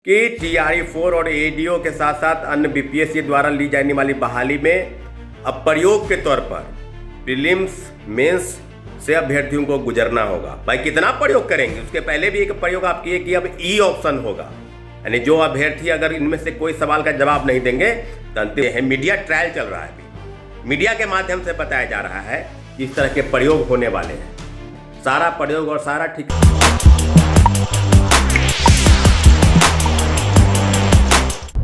कि टीआरई 4 और एडीओ के साथ साथ अन्य बीपीएससी द्वारा ली जाने वाली बहाली में अब प्रयोग के तौर पर प्रीलिम्स मेंस से अभ्यर्थियों को गुजरना होगा। भाई कितना प्रयोग करेंगे? उसके पहले भी एक प्रयोग आप किए कि अब ई ऑप्शन होगा, यानी जो अभ्यर्थी अगर इनमें से कोई सवाल का जवाब नहीं देंगे तो अंतिम है। मीडिया ट्रायल चल रहा है, अभी मीडिया के माध्यम से बताया जा रहा है कि इस तरह के प्रयोग होने वाले हैं। सारा प्रयोग और सारा ठीक।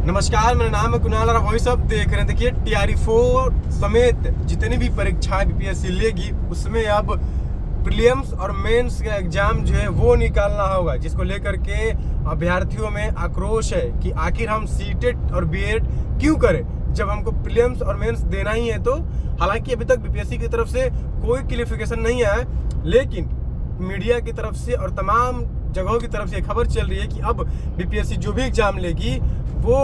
नमस्कार, मेरा नाम है कुणाल और वही सब देख रहे हैं। देखिए, टीआरई 4 समेत जितनी भी परीक्षाएं बीपीएससी लेगी उसमें अब प्रीलिम्स और मेंस का एग्जाम जो है वो निकालना होगा, जिसको लेकर के अभ्यर्थियों में आक्रोश है कि आखिर हम सीटेट और बीएड क्यों करें जब हमको प्रीलिम्स और मेंस देना ही है। तो हालांकि अभी तक बीपीएससी की तरफ से कोई क्लियरिफिकेशन नहीं आया, लेकिन मीडिया की तरफ से और तमाम जगहों की तरफ से खबर चल रही है कि अब बीपीएससी जो भी एग्जाम लेगी वो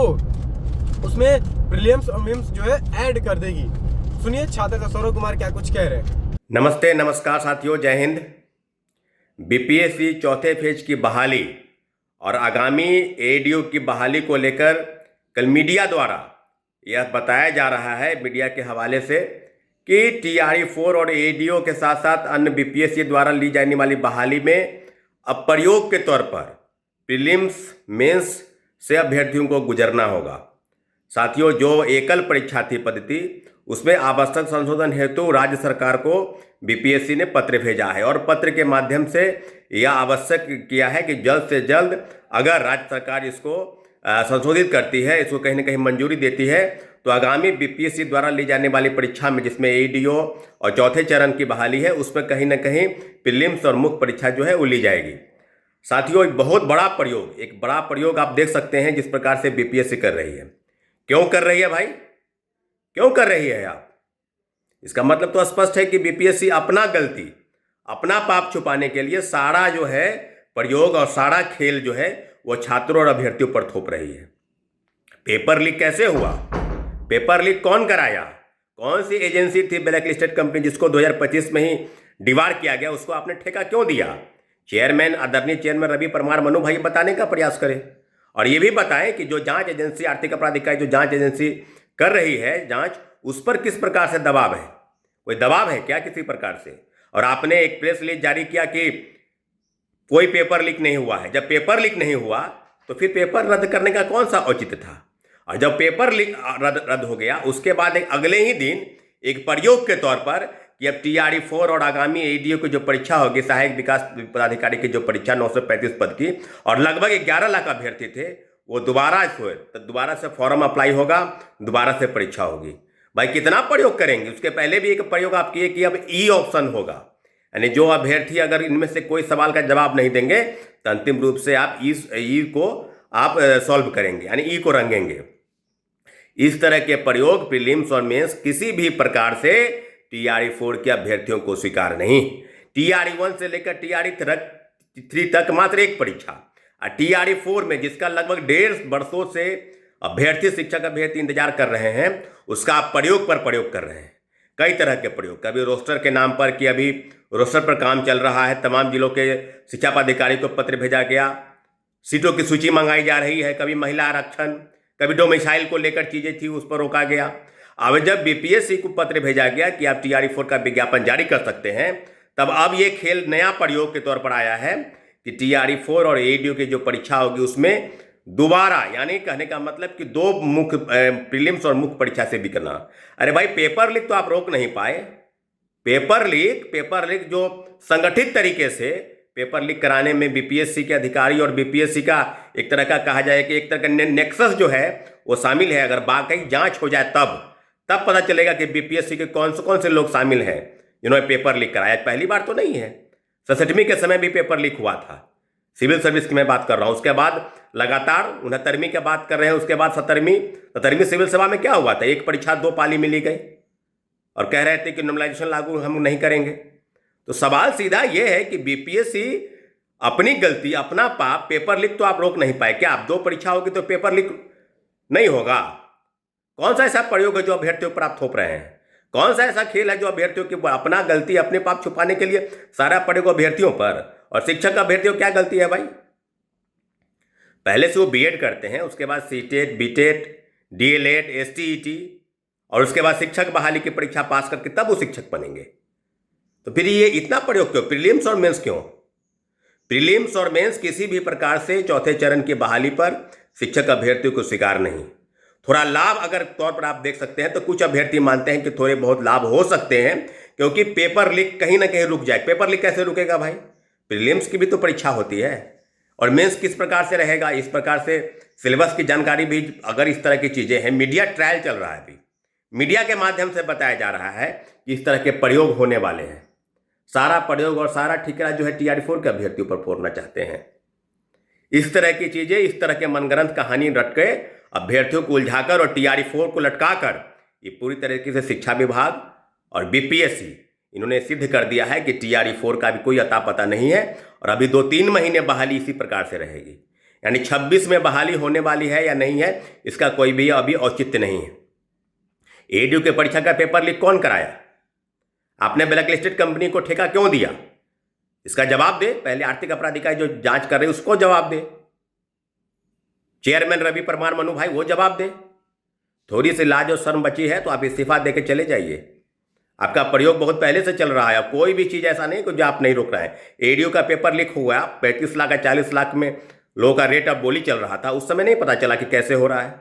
उसमें प्रीलिम्स और मेंस जो है ऐड कर देगी। सुनिए छात्र सौरभ कुमार क्या कुछ कह रहे हैं। नमस्ते, नमस्कार साथियों, जय हिंद। बीपीएससी चौथे फेज की बहाली और आगामी एडीओ की बहाली को लेकर कल मीडिया द्वारा यह बताया जा रहा है, मीडिया के हवाले से, कि टीआरई 4 और एडीओ के साथ साथ अन्य बीपीएससी द्वारा ली जाने वाली बहाली में अब प्रयोग के तौर पर प्रीलिम्स मेंस से अभ्यर्थियों को गुजरना होगा। साथियों, जो एकल परीक्षा थी पद्धति, उसमें आवश्यक संशोधन हेतु राज्य सरकार को बीपीएससी ने पत्र भेजा है और पत्र के माध्यम से यह आवश्यक किया है कि जल्द से जल्द अगर राज्य सरकार इसको संशोधित करती है, इसको कहीं ना कहीं मंजूरी देती है, तो आगामी बीपीएससी द्वारा ली जाने वाली परीक्षा में, जिसमें एडीओ और चौथे चरण की बहाली है, उसमें कहीं ना कहीं प्रीलिम्स और मुख्य परीक्षा जो है वो ली जाएगी। साथियों, एक बहुत बड़ा प्रयोग, एक बड़ा प्रयोग आप देख सकते हैं जिस प्रकार से बीपीएससी कर रही है। क्यों कर रही है भाई? क्यों कर रही है आप? इसका मतलब तो स्पष्ट है कि बीपीएससी अपना गलती, अपना पाप छुपाने के लिए सारा जो है प्रयोग और सारा खेल जो है वो छात्रों और अभ्यर्थियों पर थोप रही है। पेपर लीक कैसे हुआ? पेपर लीक कौन कराया? कौन सी एजेंसी थी ब्लैक लिस्टेड कंपनी जिसको 2025 में ही डिवार किया गया, उसको आपने ठेका क्यों दिया? चेयरमैन, आदरणीय चेयरमैन रवि परमार मनु भाई बताने का प्रयास करें और ये भी बताएं कि जो जांच एजेंसी, आर्थिक अपराध इकाई जो जांच एजेंसी कर रही है जांच, उस पर किस प्रकार से दबाव है? कोई दबाव है क्या किसी प्रकार से? और आपने एक प्रेस रिलीज जारी किया कि कोई पेपर लीक नहीं हुआ है। जब पेपर लीक नहीं हुआ तो फिर पेपर रद्द करने का कौन सा औचित्य था? और जब पेपर लीक रद्द हो गया, उसके बाद एक अगले ही दिन एक प्रयोग के तौर पर कि अब टीआरई 4 और आगामी एडीओ की जो परीक्षा होगी, सहायक विकास पदाधिकारी की जो परीक्षा 935 पद की, और लगभग 11 लाख अभ्यर्थी थे, वो दोबारा से फॉर्म अप्लाई होगा, दोबारा से परीक्षा होगी। भाई कितना प्रयोग करेंगे? उसके पहले भी एक प्रयोग आप किए कि अब ई ऑप्शन होगा, यानी जो अभ्यर्थी अगर इनमें से कोई सवाल का जवाब नहीं देंगे तो अंतिम रूप से आप ई को आप सॉल्व करेंगे, यानी ई को रंगेंगे। इस तरह के प्रयोग प्रीलिम्स और मेंस किसी भी प्रकार से टीआरई 4 के अभ्यर्थियों को स्वीकार नहीं। टीआरई 1 से लेकर टीआरई 3 तक मात्र एक परीक्षा, और टीआरई 4 में जिसका लगभग 1.5 वर्षों से अभ्यर्थी, शिक्षक अभ्यर्थी इंतजार कर रहे हैं, उसका आप प्रयोग पर प्रयोग कर रहे हैं। कई तरह के प्रयोग, कभी रोस्टर के नाम पर कि अभी रोस्टर पर काम चल रहा है, तमाम जिलों के शिक्षा पदाधिकारी को पत्र भेजा गया, सीटों की सूची मंगाई जा रही है, कभी महिला आरक्षण, कभी डोमिसाइल को लेकर चीजें थी उस पर रोका गया। अब जब बीपीएससी को पत्र भेजा गया कि आप टीआरई 4 का विज्ञापन जारी कर सकते हैं, तब अब ये खेल नया प्रयोग के तौर पर आया है कि टीआरई 4 और एडीओ की जो परीक्षा होगी उसमें दोबारा, यानी कहने का मतलब कि 2 मुख्य प्रीलिम्स और मुख्य परीक्षा से भी करना। अरे भाई, पेपर लीक तो आप रोक नहीं पाए। पेपर लीक जो संगठित तरीके से पेपर लीक कराने में बीपीएससी के अधिकारी और बीपीएससी का एक तरह का कहा जाए कि एक तरह का नेक्सस जो है वो शामिल है। अगर बाकी जांच हो जाए तब पता चलेगा कि बीपीएससी के कौन से लोग शामिल हैं जिन्होंने पेपर लीक कराया। पहली बार तो नहीं है, 67वीं के समय भी पेपर लीक हुआ था। सिविल सर्विस की मैं बात कर रहा हूँ। उसके बाद लगातार 69वीं की बात कर रहे हैं, उसके बाद 17वीं सिविल सेवा में क्या हुआ था? एक परीक्षा 2 पाली में ली गई और कह रहे थे कि नॉर्मलाइजेशन लागू हम नहीं करेंगे। तो सवाल सीधा ये है कि बीपीएससी अपनी गलती, अपना पाप, पेपर लीक तो आप रोक नहीं पाए। क्या आप 2 परीक्षा होगी तो पेपर लीक नहीं होगा? कौन सा ऐसा प्रयोग है जो अभ्यर्थियों पर आप थोप रहे हैं? कौन सा ऐसा खेल है जो अभ्यर्थियों की अपना गलती, अपने पाप छुपाने के लिए सारा प्रयोग अभ्यर्थियों पर? और शिक्षक अभ्यर्थियों क्या गलती है भाई? पहले से वो बीएड करते हैं, उसके बाद सीटेट, बीटेट, डीएलएड, एसटीईटी और उसके बाद शिक्षक बहाली की परीक्षा पास करके तब वो शिक्षक बनेंगे। तो फिर ये इतना प्रयोग क्यों? प्रीलिम्स और मेंस क्यों? प्रीलिम्स और मेंस किसी भी प्रकार से चौथे चरण की बहाली पर शिक्षक अभ्यर्थियों को स्वीकार नहीं। थोड़ा लाभ अगर तौर पर आप देख सकते हैं तो कुछ अभ्यर्थी मानते हैं कि थोड़े बहुत लाभ हो सकते हैं, क्योंकि पेपर लीक कहीं ना कहीं रुक जाए। पेपर लीक कैसे रुकेगा भाई? प्रीलिम्स की भी तो परीक्षा होती है। और मेंस किस प्रकार से रहेगा? इस प्रकार से सिलेबस की जानकारी भी, अगर इस तरह की चीज़ें हैं, मीडिया ट्रायल चल रहा है अभी, मीडिया के माध्यम से बताया जा रहा है कि इस तरह के प्रयोग होने वाले हैं। सारा प्रयोग और सारा ठिकाना जो है TRE-4 के अभ्यर्थियों पर फोड़ना चाहते हैं। इस तरह की चीज़ें, इस तरह के मनगढ़ंत कहानी रट के अभ्यर्थियों को उलझाकर और TRE-4 को लटकाकर ये पूरी तरीके से शिक्षा विभाग और BPSC इन्होंने सिद्ध कर दिया है कि TRE-4 का भी कोई अता पता नहीं है। और अभी 2-3 महीने बहाली इसी प्रकार से रहेगी, यानी 26 में बहाली होने वाली है या नहीं है, इसका कोई भी अभी औचित्य नहीं है। ADU के परीक्षा का पेपर लीक कौन कराया? आपने ब्लैक लिस्टेड कंपनी को ठेका क्यों दिया? इसका जवाब दे। पहले आर्थिक अपराध इकाई जो जांच कर रही है उसको जवाब दे। चेयरमैन रवि परमार मनु भाई, वो जवाब दे। थोड़ी सी लाज और शर्म बची है तो आप इस्तीफा दे के चले जाइए। आपका प्रयोग बहुत पहले से चल रहा है, कोई भी चीज़ ऐसा नहीं कि जो आप नहीं रोक रहे हैं। ADU का पेपर लीक हुआ, 35 लाख या 40 लाख में लोगों का रेट ऑफ बोली चल रहा था। उस समय नहीं पता चला कि कैसे हो रहा है,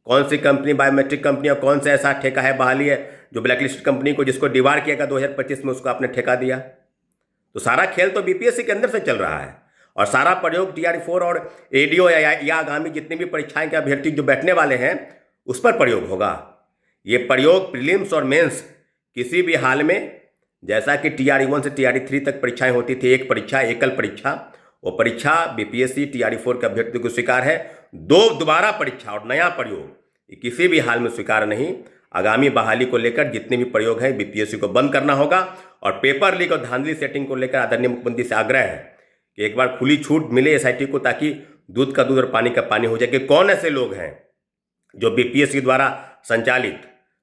कौन सी कंपनी बायोमेट्रिक कंपनी और कौन सा ऐसा ठेका है बहाली है जो ब्लैकलिस्ट कंपनी को, जिसको डिवार किया गया 2025 में, उसको आपने ठेका दिया। तो सारा खेल तो BPSC के अंदर से चल रहा है और सारा प्रयोग TRE-4 और ADU या आगामी जितनी भी परीक्षाएं के अभ्यर्थी जो बैठने वाले हैं उस पर प्रयोग होगा। ये प्रयोग प्रीलिम्स और मेंस किसी भी हाल में, जैसा कि TRE-1 से TRE-3 तक परीक्षाएं होती थी, एक परीक्षा, एकल परीक्षा, वो परीक्षा BPSC TRE-4 के अभ्यर्थियों को स्वीकार है। दोबारा परीक्षा और नया प्रयोग ये किसी भी हाल में स्वीकार नहीं। आगामी बहाली को लेकर जितने भी प्रयोग हैं BPSC को बंद करना होगा। और पेपर लीक और धांधली सेटिंग को लेकर आदरणीय मुख्यमंत्री से आग्रह है कि एक बार खुली छूट मिले SIT को, ताकि दूध का दूध और पानी का पानी हो जाए कि कौन ऐसे लोग हैं जो BPSC द्वारा संचालित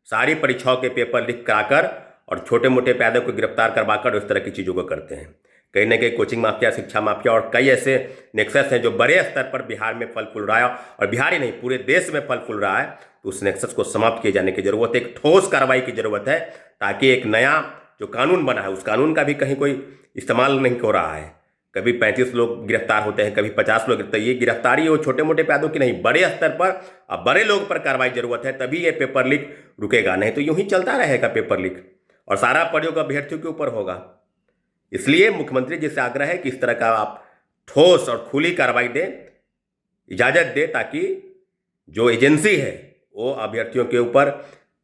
सारी परीक्षाओं के पेपर लीक कराकर और छोटे मोटे पैदों को गिरफ्तार करवाकर उस तरह की चीज़ों को करते हैं। कहीं ना कहीं कोचिंग माफिया, शिक्षा माफिया और कई ऐसे नेक्सस हैं जो बड़े स्तर पर बिहार में फल फूल रहा है, और बिहार ही नहीं पूरे देश में फल फूल रहा है। तो उस नेक्सस को समाप्त किए जाने की जरूरत है, एक ठोस कार्रवाई की जरूरत है, ताकि एक नया जो कानून बना है उस कानून का भी कहीं कोई इस्तेमाल नहीं हो रहा है। कभी 35 लोग गिरफ्तार होते हैं, कभी 50 लोग गिरफ्तार। ये गिरफ्तारी वो छोटे मोटे पैदों की नहीं, बड़े स्तर पर अब बड़े लोग पर कार्रवाई जरूरत है, तभी ये पेपर लीक रुकेगा। नहीं तो यूं ही चलता रहेगा पेपर लीक और सारा प्रयोग अभ्यर्थियों के ऊपर होगा। इसलिए मुख्यमंत्री जी से आग्रह है कि इस तरह का आप ठोस और खुली कार्रवाई दें, इजाजत दे, ताकि जो एजेंसी है वो अभ्यर्थियों के ऊपर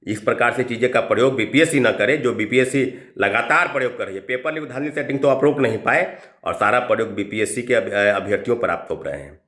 इस प्रकार से चीज़ें का प्रयोग BPSC न करे, जो BPSC लगातार प्रयोग कर रही है। पेपर लीक, धांधली सेटिंग तो आप रोक नहीं पाए और सारा प्रयोग BPSC के अभ्यर्थियों पर आप थोप रहे हैं।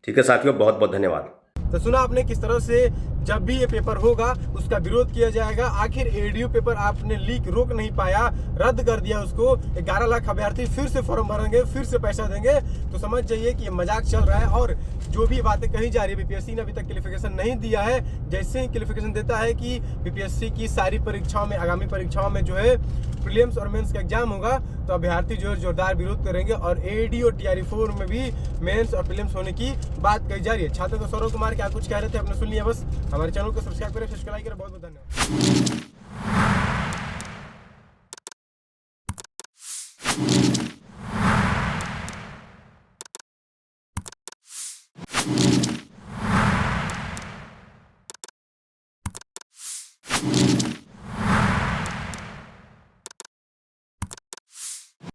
ठीक है साथियों, बहुत बहुत धन्यवाद। तो सुना आपने किस तरह से जब भी ये पेपर होगा उसका विरोध किया जाएगा। आखिर ADU पेपर आपने लीक रोक नहीं पाया, रद्द कर दिया उसको। 11 लाख अभ्यर्थी फिर से फॉर्म भरेंगे, फिर से पैसा देंगे, तो समझ जाइए कि ये मजाक चल रहा है। और जो भी बातें कही जा रही है, BPSC ने अभी तक क्लिफिकेशन नहीं दिया है। जैसे ही क्लिफिकेशन देता है कि BPSC की सारी परीक्षाओं में, आगामी परीक्षाओं में जो है प्रीलिम्स और मेंस का एग्जाम होगा, तो अभ्यर्थी जो है जोरदार विरोध करेंगे। और ADU और TRE-4 में भी मेंस और प्रीलिम्स होने की बात कही जा रही है। छात्रों को सौरभ कुमार क्या कुछ कह रहे थे आपने सुन लिया। बस हमारे चैनल को सब्सक्राइब करें, सब्सक्राइब करें। बहुत बहुत धन्यवाद।